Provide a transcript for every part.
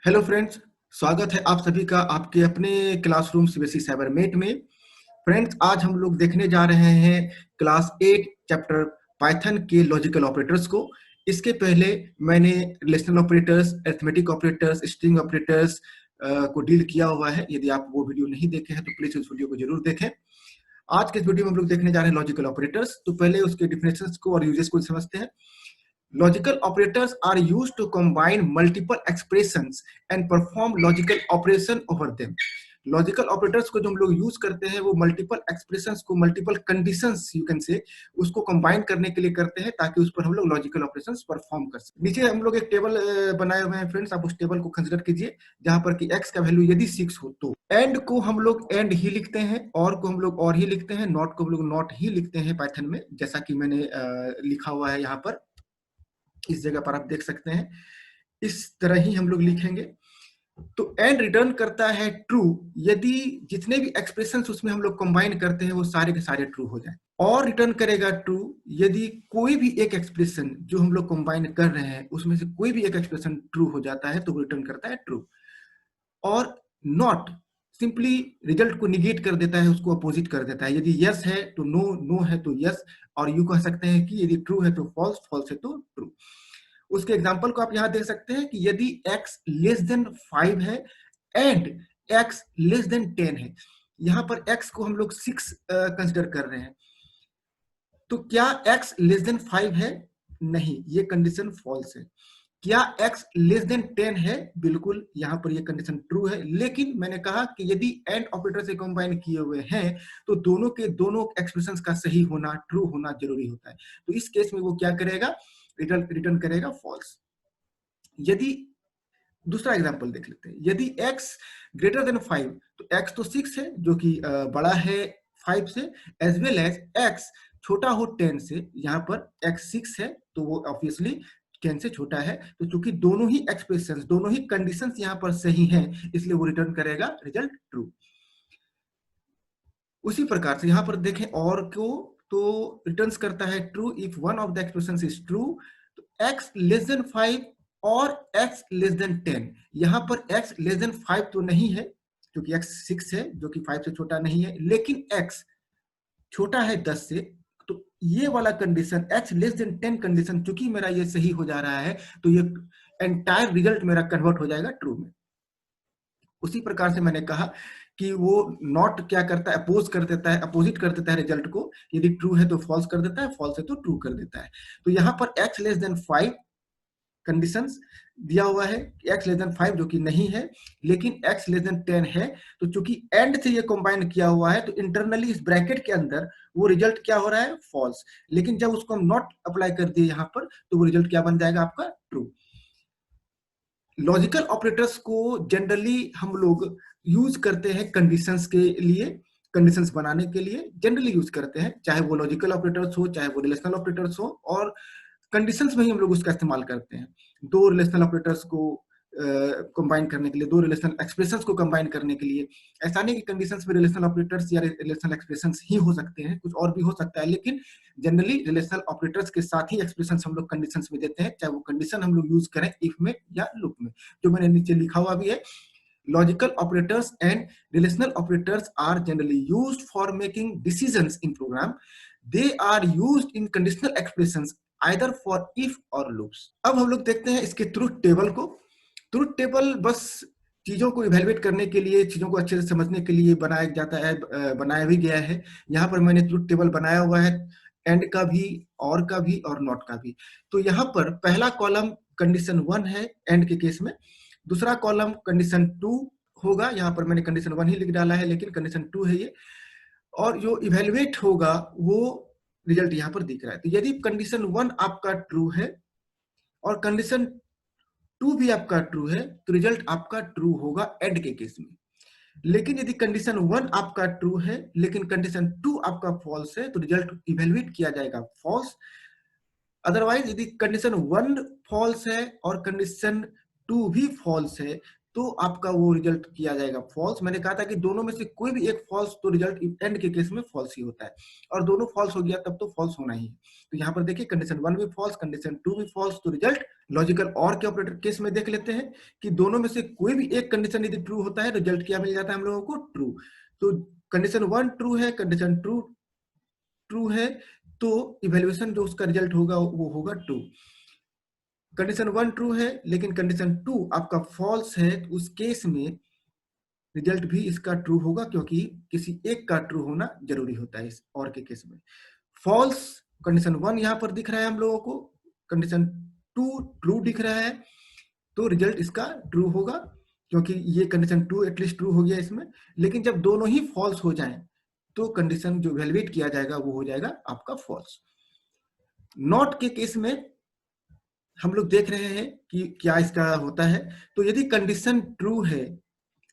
Hello friends. स्वागत है आप सभी का आपके अपने क्लासरूम सीबीएसई साइबरमेट में। फ्रेंड्स, आज हम लोग देखने जा रहे हैं क्लास 8 चैप्टर पाइथन के लॉजिकल ऑपरेटर्स को। इसके पहले मैंने relational operators, arithmetic operators, string operators को डील किया हुआ है। यदि आप वो वीडियो नहीं देखे हैं तो प्लीज उस वीडियो को जरूर देखें। आज के इस वीडियो में हम लोग देखने जा रहे हैं लॉजिकल ऑपरेटर्स। तो पहले उसके डिफिनेशंस को और यूजेस को समझते हैं। Logical operators are used to combine multiple expressions and perform logical operation over them. Logical operators को जो हम लोग यूज करते हैं वो मल्टीपल एक्सप्रेशंस को, multiple conditions you can say, उसको कंबाइन करने के लिए करते हैं ताकि उस पर हम लोग लॉजिकल ऑपरेशंस परफॉर्म कर सकें। नीचे हम लोग एक टेबल बनाए हुए हैं फ्रेंड्स, आप उस टेबल को कंसीडर कीजिए जहां पर कि x का वैल्यू यदि 6 हो तो एंड को हम लोग एंड ही लिखते हैं, और को हम लोग और ही लिखते हैं, नॉट को हम लोग नॉट ही लिखते हैं पाइथन में, जैसा कि मैंने लिखा हुआ है यहाँ पर। इस जगह पर आप देख सकते हैं, इस तरह ही हम लोग लिखेंगे। तो एंड रिटर्न करता है ट्रू यदि जितने भी एक्सप्रेशंस उसमें हम लोग कंबाइन करते हैं वो सारे के सारे ट्रू हो जाए, और रिटर्न करेगा ट्रू यदि कोई भी एक एक्सप्रेशन जो हम लोग कंबाइन कर रहे हैं उसमें से कोई भी एक एक्सप्रेशन ट्रू हो जाता है तो वो रिटर्न करता है ट्रू। और नॉट सिंपली रिजल्ट को निगेट कर देता है, उसको अपोजिट कर देता है। यदि यस है तो नो, नो है तो यस, और यू कह सकते हैं कि यदि ट्रू है तो फॉल्स, फॉल्स है तो ट्रू। उसके एग्जाम्पल को आप यहां देख सकते हैं कि यदि x लेस देन 5 है एंड x लेस देन 10 है, यहां पर x को हम लोग 6 कंसिडर कर रहे हैं, तो क्या x लेस देन 5 है? नहीं, ये कंडीशन फॉल्स है। क्या x लेस देन 10 है? बिल्कुल, यहां पर ये कंडीशन ट्रू है। लेकिन मैंने कहा कि यदि एंड ऑपरेटर से कंबाइन किए हुए हैं तो दोनों के दोनों एक्सप्रेशंस का सही होना, ट्रू होना जरूरी होता है। तो इस केस में वो क्या करेगा? रिटर्न करेगा फॉल्स। यदि दूसरा एग्जांपल देख लेते हैं, यदि x ग्रेटर देन 5, तो x तो 6 है जो कि बड़ा है 5 से, एज वेल एज x छोटा हो 10 से। यहाँ पर x 6 है तो वो ऑब्वियसली 10 से छोटा है, तो चूंकि दोनों ही एक्सप्रेशंस, दोनों ही कंडीशंस यहाँ पर सही हैं, इसलिए वो रिटर्न करेगा रिजल्ट ट्रू। उसी प्रकार से यहाँ पर देखें और को, तो रिटर्न्स करता है true if one of the expressions is true. तो x लेस देन 5 और x लेस देन 10, यहाँ पर x लेस देन 5 तो नहीं है क्योंकि x 6 है जो कि 5 से छोटा नहीं है, लेकिन x छोटा है 10 से, तो ये वाला condition x less than 10 condition चूंकि मेरा ये सही हो जा रहा है तो ये एंटायर रिजल्ट मेरा कन्वर्ट हो जाएगा ट्रू में। उसी प्रकार से मैंने कहा कि वो नॉट क्या करता है? अपोज कर देता है, अपोजिट कर देता है रिजल्ट को। यदि ट्रू है तो फॉल्स कर देता है, फॉल्स है तो ट्रू कर देता है। तो यहाँ पर x लेस देन 5 कंडीशंस दिया हुआ है, x लेस देन 5 जो कि नहीं है, लेकिन x लेस देन 10 है। तो चूंकि एंड से ये कंबाइन किया हुआ है तो इंटरनली इस ब्रैकेट के अंदर वो रिजल्ट क्या हो रहा है? फॉल्स। लेकिन जब उसको हम नॉट अप्लाई कर दिए यहाँ पर तो वो रिजल्ट क्या बन जाएगा? आपका ट्रू। लॉजिकल ऑपरेटर्स को जनरली हम लोग यूज करते हैं कंडीशंस के लिए, कंडीशंस बनाने के लिए जनरली यूज करते हैं, चाहे वो लॉजिकल ऑपरेटर्स हो चाहे वो रिलेशनल ऑपरेटर्स हो, और कंडीशंस में ही हम लोग उसका इस्तेमाल करते हैं। दो रिलेशनल ऑपरेटर्स को कंबाइन करने के लिए, दो रिलेशनल एक्सप्रेशंस को कंबाइन करने के लिए। ऐसा नहीं कि कंडीशंस में रिलेशनल ऑपरेटर्स या रिलेशनल एक्सप्रेशंस ही हो सकते हैं, कुछ और भी हो सकता है, लेकिन जनरली रिलेशनल ऑपरेटर्स के साथ ही एक्सप्रेशंस हम लोग कंडीशंस में देते हैं, चाहे वो कंडीशन हम लोग यूज करें इफ में या लूप में, जो मैंने नीचे लिखा हुआ भी है। Logical operators and relational operators are generally used for making decisions in program. They are used in conditional expressions either for if or loops. अब हम लोग देखते हैं इसके ट्रूथ टेबल को। ट्रूथ टेबल बस चीजों को इवेलुएट करने के लिए, चीजों को अच्छे से समझने के लिए बनाया जाता है, बनाया भी गया है। यहाँ पर मैंने ट्रूथ टेबल बनाया हुआ है एंड का भी, और का भी, और नॉट का भी। तो यहाँ पर पहला कॉलम कंडीशन 1 है एंड के केस में, दूसरा कॉलम कंडीशन 2 होगा, यहाँ पर मैंने कंडीशन 1 ही लिख डाला है लेकिन कंडीशन 2 है ये, और जो इवेल्युएट होगा वो रिजल्ट यहाँ पर दिख रहा है। तो यदि कंडीशन 1 आपका ट्रू है और कंडीशन 2 भी आपका ट्रू है तो रिजल्ट आपका ट्रू होगा एंड के केस में। लेकिन यदि कंडीशन 1 आपका ट्रू है लेकिन कंडीशन 2 आपका फॉल्स है तो रिजल्ट इवेल्युएट किया जाएगा फॉल्स। अदरवाइज यदि कंडीशन 1 फॉल्स है और कंडीशन 2 भी फॉल्स है तो आपका वो रिजल्ट किया जाएगा फॉल्स। मैंने कहा था कि दोनों में से कोई भी एक फॉल्स तो रिजल्ट एंड के केस में फॉल्स ही होता है, और दोनों फॉल्स हो गया तब तो फॉल्स होना ही है। तो यहाँ पर देखिए कंडीशन 1 भी फॉल्स, कंडीशन 2 भी फॉल्स, तो रिजल्ट लॉजिकल और के ऑपरेटर केस में देख लेते हैं कि दोनों में से कोई भी एक कंडीशन यदि ट्रू होता है, रिजल्ट क्या मिल जाता है हम लोगों को? ट्रू। तो कंडीशन 1 ट्रू है, कंडीशन 2 ट्रू है, तो इवेल्युएशन जो उसका रिजल्ट होगा वो होगा ट्रू। कंडीशन 1 ट्रू है लेकिन कंडीशन 2 आपका फॉल्स है, तो उस केस में रिजल्ट भी इसका ट्रू होगा, क्योंकि किसी एक का ट्रू होना जरूरी होता है इस और के केस में। फॉल्स कंडीशन 1 यहां पर दिख रहा है हम लोगों को, कंडीशन 2 ट्रू दिख रहा है, तो रिजल्ट इसका ट्रू होगा, क्योंकि ये कंडीशन 2 एटलीस्ट ट्रू हो गया इसमें। लेकिन जब दोनों ही फॉल्स हो जाएं तो कंडीशन जो वैलिडेट किया जाएगा वो हो जाएगा आपका फॉल्स। नॉट के केस में हम लोग देख रहे हैं कि क्या इसका होता है। तो यदि कंडीशन ट्रू है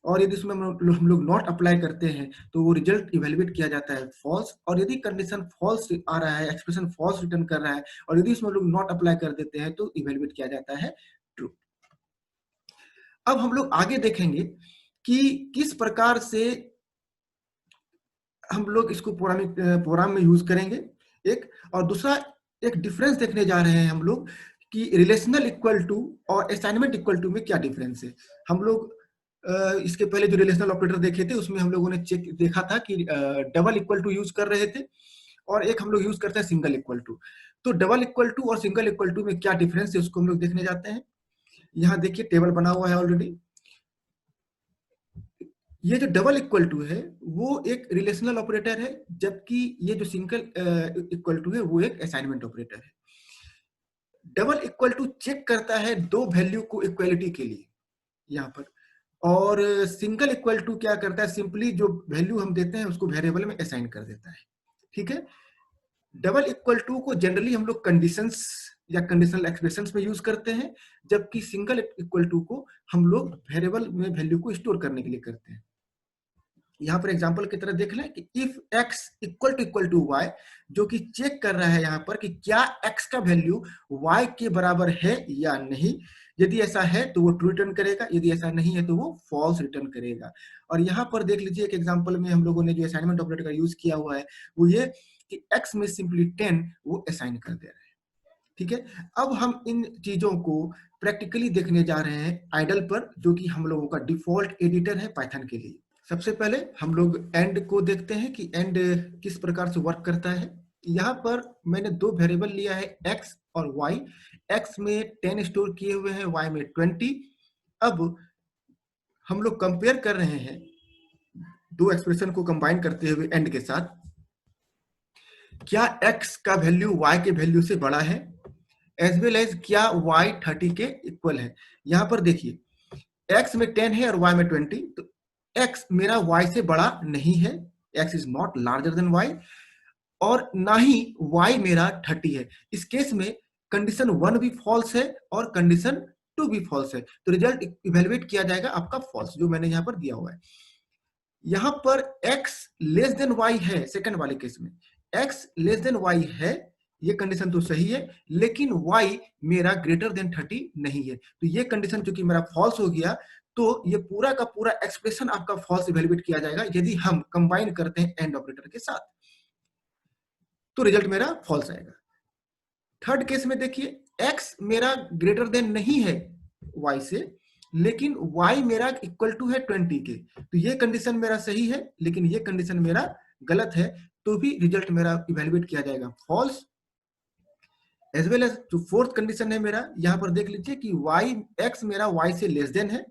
और यदि उसमें हम लोग नॉट अप्लाई करते हैं तो वो रिजल्ट इवेल्युएट किया जाता है फॉल्स। और यदि कंडीशन फॉल्स आ रहा है, एक्सप्रेशन फॉल्स रिटर्न कर रहा है, और यदि उसमें लोग नॉट अप्लाई कर देते हैं तो इवेल्युएट किया जाता है ट्रू। अब हम लोग आगे देखेंगे कि किस प्रकार से हम लोग इसको प्रोग्राम में यूज करेंगे एक, और दूसरा एक डिफरेंस देखने जा रहे हैं हम लोग कि रिलेशनल इक्वल टू और असाइनमेंट इक्वल टू में क्या डिफरेंस है। हम लोग इसके पहले जो रिलेशनल ऑपरेटर देखे थे उसमें हम लोगों ने देखा था कि डबल इक्वल टू यूज कर रहे थे, और एक हम लोग यूज करते हैं सिंगल इक्वल टू। तो डबल इक्वल टू और सिंगल इक्वल टू में क्या डिफरेंस है उसको हम लोग देखने जाते हैं। यहाँ देखिए टेबल बना हुआ है ऑलरेडी। ये जो डबल इक्वल टू है वो एक रिलेशनल ऑपरेटर है, जबकि ये जो सिंगल इक्वल टू है वो एक असाइनमेंट ऑपरेटर है। डबल इक्वल टू चेक करता है दो वैल्यू को इक्वलिटी के लिए यहाँ पर, और सिंगल इक्वल टू क्या करता है, सिंपली जो वैल्यू हम देते हैं उसको वेरिएबल में असाइन कर देता है। ठीक है, डबल इक्वल टू को जनरली हम लोग कंडीशंस या कंडीशनल एक्सप्रेशंस में यूज करते हैं, जबकि सिंगल इक्वल टू को हम लोग वेरिएबल में वैल्यू को स्टोर करने के लिए करते हैं। यहाँ पर एग्जांपल की तरह देख लें कि if x equal to y, जो कि चेक कर रहा है यहाँ पर कि क्या x का वैल्यू y के बराबर है या नहीं। यदि ऐसा है तो वो ट्रू रिटर्न करेगा, यदि ऐसा नहीं है तो वो फॉल्स रिटर्न करेगा। और यहाँ पर देख लीजिए एक एग्जांपल में हम लोगों ने जो असाइनमेंट ऑपरेटर का यूज किया हुआ है वो ये कि x में सिंपली 10 वो असाइन कर दे रहा है। ठीक है, अब हम इन चीजों को प्रैक्टिकली देखने जा रहे हैं आइडल पर, जो कि हम लोगों का डिफॉल्ट एडिटर है पाइथन के लिए। सबसे पहले हम लोग एंड को देखते हैं कि एंड किस प्रकार से वर्क करता है। यहाँ पर मैंने दो वेरिएबल लिया है x और y। x में 10 स्टोर किए हुए हैं, y में 20। अब हम लोग कंपेयर कर रहे हैं दो एक्सप्रेशन को कंबाइन करते हुए एंड के साथ, क्या x का वैल्यू y के वैल्यू से बड़ा है, एज वेल एज क्या y 30 के इक्वल है। यहाँ पर देखिए x में 10 है और y में 20, तो x मेरा y से बड़ा नहीं है, x is not larger than y, और ना ही y मेरा 30 है। इस केस में कंडीशन 1 भी फॉल्स है और कंडीशन 2 भी फॉल्स है, तो रिजल्ट इवेल्युएट किया जाएगा आपका फॉल्स, जो मैंने यहाँ पर दिया हुआ है। यहाँ पर x लेस देन y है, सेकंड वाले केस में x लेस देन y है, ये कंडीशन तो सही है, लेकिन y मेरा ग्रेटर देन 30 नहीं है, तो ये कंडीशन चूंकि मेरा फॉल्स हो गया, तो ये पूरा का पूरा एक्सप्रेशन आपका फॉल्स इवेल्युएट किया जाएगा यदि हम कंबाइन करते हैं एंड ऑपरेटर के साथ, तो रिजल्ट मेरा फॉल्स आएगा। थर्ड केस में देखिए x मेरा ग्रेटर देन नहीं है y से, लेकिन y मेरा इक्वल टू है 20 के, तो ये कंडीशन मेरा सही है, लेकिन ये कंडीशन मेरा गलत है, तो भी रिजल्ट मेरा इवेल्युएट किया जाएगा फॉल्स। एज वेल एज जो फोर्थ कंडीशन है मेरा, यहाँ पर देख लीजिए कि x मेरा y से लेस देन है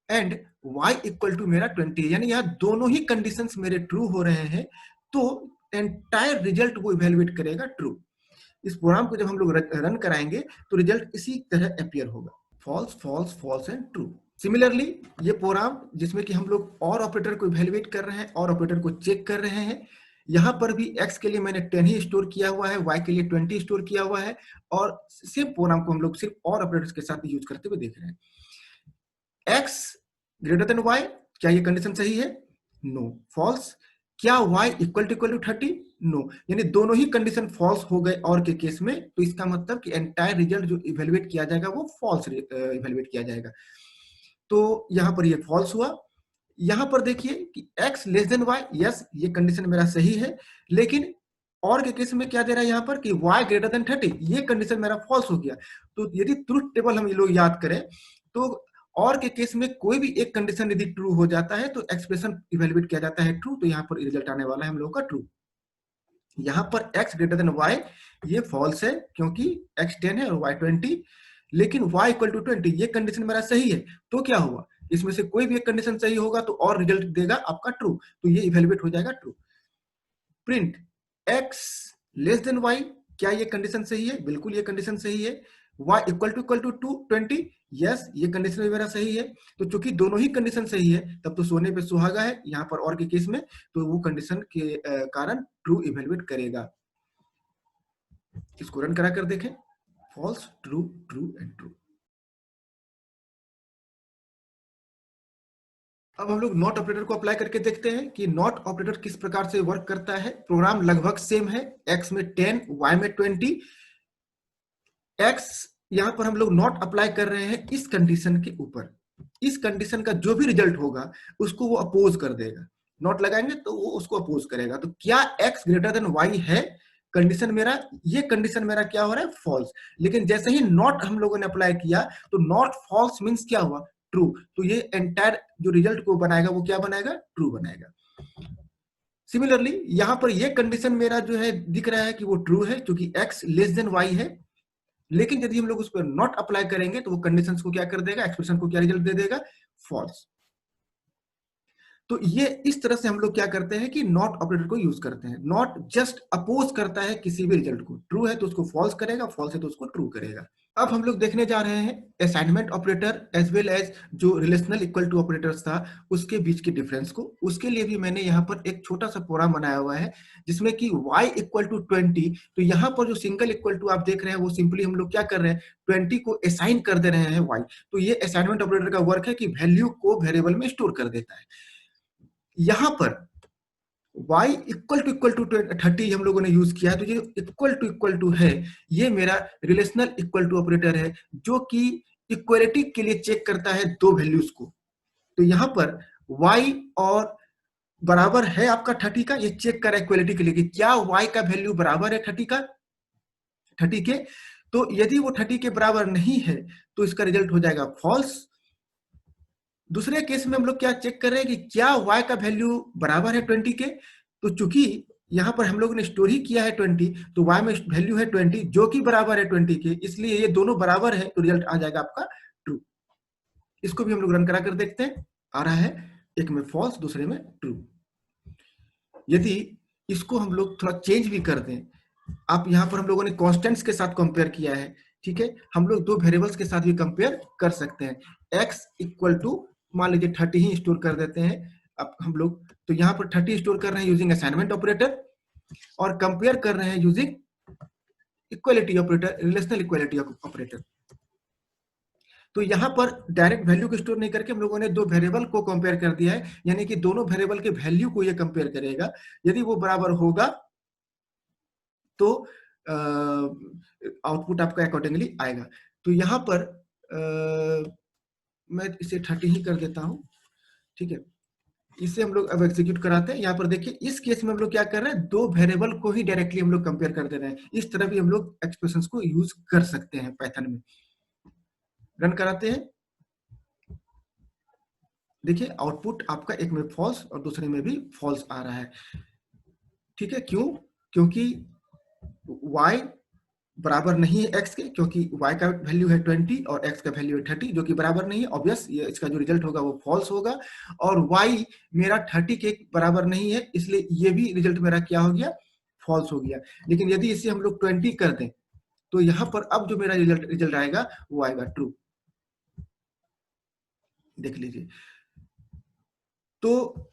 एंड y इक्वल टू मेरा 20, यानी यहाँ दोनों ही कंडीशंस मेरे ट्रू हो रहे हैं, तो एंटायर रिजल्ट वो इवेल्युएट करेगा ट्रू। इस प्रोग्राम को जब हम लोग रन कराएंगे तो रिजल्ट इसी तरह अपीयर होगा, false false false and true. Similarly ये प्रोग्राम जिसमें कि हम लोग और ऑपरेटर को इवेल्युएट कर रहे हैं और ऑपरेटर को चेक कर रहे हैं, यहाँ पर भी x के लिए मैंने 10 ही स्टोर किया हुआ है, y के लिए 20 स्टोर किया हुआ है, और सेम प्रोग्राम को हम लोग सिर्फ और ऑपरेटर्स के साथ यूज करते हुए देख रहे हैं। x ग्रेटर देन y, क्या ये कंडीशन सही है? No, false. क्या y इक्वल टू 30? नो, यानी दोनों ही कंडीशन फॉल्स हो गए और के केस में, तो इसका मतलब कि एंटायर रिजल्ट जो इवेल्युएट किया जाएगा वो फॉल्स इवेल्युएट किया जाएगा। तो यहाँ पर ये फॉल्स हुआ। यहाँ पर देखिए कि x less than y, yes ये कंडीशन मेरा सही है, लेकिन और के केस में क्या दे रहा है यहाँ पर कि y ग्रेटर देन 30, ये कंडीशन मेरा फॉल्स हो गया। तो यदि ट्रुथ टेबल हम ये लोग याद करें तो और के केस में कोई भी एक कंडीशन यदि ट्रू हो जाता है तो एक्सप्रेशन इवेल्युएट किया जाता है ट्रू, तो यहाँ पर रिजल्ट आने वाला है हम लोग का ट्रू। यहाँ पर x ग्रेटर देन y ये फॉल्स है क्योंकि x 10 है और y 20, लेकिन y इक्वल टू 20 ये कंडीशन मेरा सही है। तो क्या हुआ, इसमें से कोई भी एक कंडीशन सही होगा तो और रिजल्ट देगा आपका ट्रू, तो ये इवेल्युएट हो जाएगा true. Print x less than y, क्या ये कंडीशन सही है? बिल्कुल ये कंडीशन सही है। y इक्वल टू 20, यस ये कंडीशन भी मेरा सही है। तो चूंकि दोनों ही कंडीशन सही है तब तो सोने पे सुहागा है यहाँ पर और के केस में, तो वो कंडीशन के कारण ट्रू इवेल्युएट करेगा। इसको रन करा कर देखें, false true true and true. अब हम लोग नॉट ऑपरेटर को अप्लाई करके देखते हैं कि नॉट ऑपरेटर किस प्रकार से वर्क करता है। प्रोग्राम लगभग सेम है, x में 10 y में 20। x यहां पर हम लोग नॉट अप्लाई कर रहे हैं इस कंडीशन के ऊपर, इस कंडीशन का जो भी रिजल्ट होगा उसको वो अपोज कर देगा। नॉट लगाएंगे तो वो उसको अपोज करेगा। तो क्या x ग्रेटर देन y है कंडीशन मेरा, ये कंडीशन मेरा क्या हो रहा है फॉल्स। लेकिन जैसे ही नॉट हम लोगों ने अप्लाई किया तो नॉट फॉल्स मींस क्या हुआ ट्रू, तो ये एंटायर जो रिजल्ट को बनाएगा वो क्या बनाएगा ट्रू बनाएगा। सिमिलरली यहां पर ये कंडीशन मेरा जो है दिख रहा है कि वो ट्रू है क्योंकि x लेस देन y है, लेकिन यदि हम लोग उस पर नॉट अप्लाई करेंगे तो वो कंडीशंस को क्या कर देगा, एक्सप्रेशन को क्या रिजल्ट दे देगा फॉल्स। तो ये इस तरह से हम लोग क्या करते हैं कि नॉट ऑपरेटर को यूज करते हैं। नॉट जस्ट अपोज करता है किसी भी रिजल्ट को, ट्रू है तो उसको फॉल्स करेगा, फॉल्स है तो उसको ट्रू करेगा। अब हम लोग देखने जा रहे हैं assignment operator as well as जो रिलेशनल इक्वल टू ऑपरेटर्स था उसके बीच के डिफरेंस को। उसके लिए भी मैंने यहाँ पर एक छोटा सा प्रोग्राम बनाया हुआ है जिसमें कि y इक्वल टू 20, तो यहाँ पर जो सिंगल इक्वल टू आप देख रहे हैं वो सिंपली हम लोग क्या कर रहे हैं 20 को असाइन कर दे रहे हैं y। तो ये असाइनमेंट ऑपरेटर का वर्क है कि वैल्यू को वेरिएबल में स्टोर कर देता है। यहां पर y इक्वल टू 30 हम लोगों ने यूज किया है, तो ये इक्वल टू है, ये मेरा रिलेशनल इक्वल टू ऑपरेटर है जो कि इक्वलिटी के लिए चेक करता है दो वैल्यूज को। तो यहां पर y और बराबर है आपका 30 का, ये चेक कर रहा है इक्वलिटी के लिए कि क्या y का वैल्यू बराबर है 30 के। तो यदि वो 30 के बराबर नहीं है तो इसका रिजल्ट हो जाएगा फॉल्स। दूसरे केस में हम लोग क्या चेक कर रहे हैं कि क्या y का वैल्यू बराबर है 20 के। तो चूंकि यहां पर हम लोगों ने स्टोर ही किया है 20, तो y में वैल्यू है 20 जो कि बराबर है 20 के, इसलिए ये दोनों बराबर है तो रिजल्ट आ जाएगा आपका ट्रू। इसको भी हम लोग रन करा कर देखते हैं, आ रहा है एक में फॉल्स दूसरे में ट्रू। यदि इसको हम लोग थोड़ा चेंज भी कर दें, आप यहां पर हम लोगों ने कॉन्स्टेंट्स के साथ कंपेयर किया है, ठीक है, हम लोग दो वेरिएबल्स के साथ भी कंपेयर कर सकते हैं। x इक्वल टू मान लीजिए 30 ही स्टोर कर देते हैं अब हम लोग, तो यहाँ पर 30 स्टोर कर रहे हैं यूजिंग असाइनमेंट ऑपरेटर और कंपेयर कर रहे हैं using equality operator, relational equality operator. तो यहाँ पर डायरेक्ट वैल्यू को स्टोर नहीं करके हम लोगों ने दो वेरिएबल को कंपेयर कर दिया है, यानी कि दोनों वेरिएबल के वैल्यू को ये कंपेयर करेगा। यदि वो बराबर होगा तो आउटपुट आपका अकॉर्डिंगली आएगा। तो यहाँ पर मैं इसे 30 ही कर देता हूं, ठीक है। इसे हम लोग अब एग्जीक्यूट कराते हैं। यहाँ पर देखिए इस केस में हम लोग क्या कर रहे हैं, दो वेरिएबल को ही डायरेक्टली हम लोग कंपेयर कर दे रहे हैं। इस तरह भी हम लोग एक्सप्रेशंस को यूज कर सकते हैं पाइथन में। रन कराते हैं, देखिए आउटपुट आपका एक में फॉल्स और दूसरे में भी फॉल्स आ रहा है, ठीक है। क्यों? क्योंकि y बराबर नहीं है x के, क्योंकि y का वैल्यू है 20 और x का वैल्यू है 30 जो कि बराबर नहीं है। ऑब्वियस ये इसका जो रिजल्ट होगा वो फॉल्स होगा। और y मेरा 30 के बराबर नहीं है, इसलिए ये भी रिजल्ट मेरा क्या हो गया, फॉल्स हो गया। लेकिन यदि इसे हम लोग 20 कर दें तो यहाँ पर अब जो मेरा रिजल्ट आएगा वो आएगा ट्रू। देख लीजिए, तो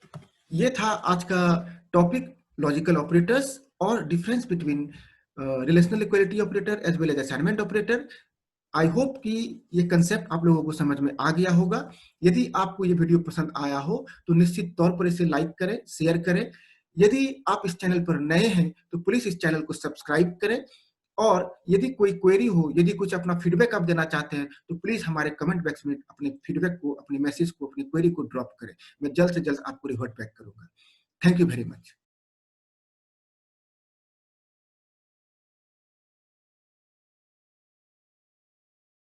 ये था आज का टॉपिक, लॉजिकल ऑपरेटर्स और difference between relational equality operator as well as assignment operator. I hope कि ये कंसेप्ट आप लोगों को समझ में आ गया होगा। यदि आपको ये वीडियो पसंद आया हो तो निश्चित तौर पर इसे लाइक करें, शेयर करें। यदि आप इस चैनल पर नए हैं तो प्लीज इस चैनल को सब्सक्राइब करें और यदि कोई क्वेरी हो, यदि कुछ अपना फीडबैक आप देना चाहते हैं, तो प्लीज हमारे कमेंट बॉक्स में अपने फीडबैक को, अपने मैसेज को, अपनी क्वेरी को ड्रॉप करें। मैं जल्द से जल्द आपको रिवर्ट बैक करूंगा। Thank you very much.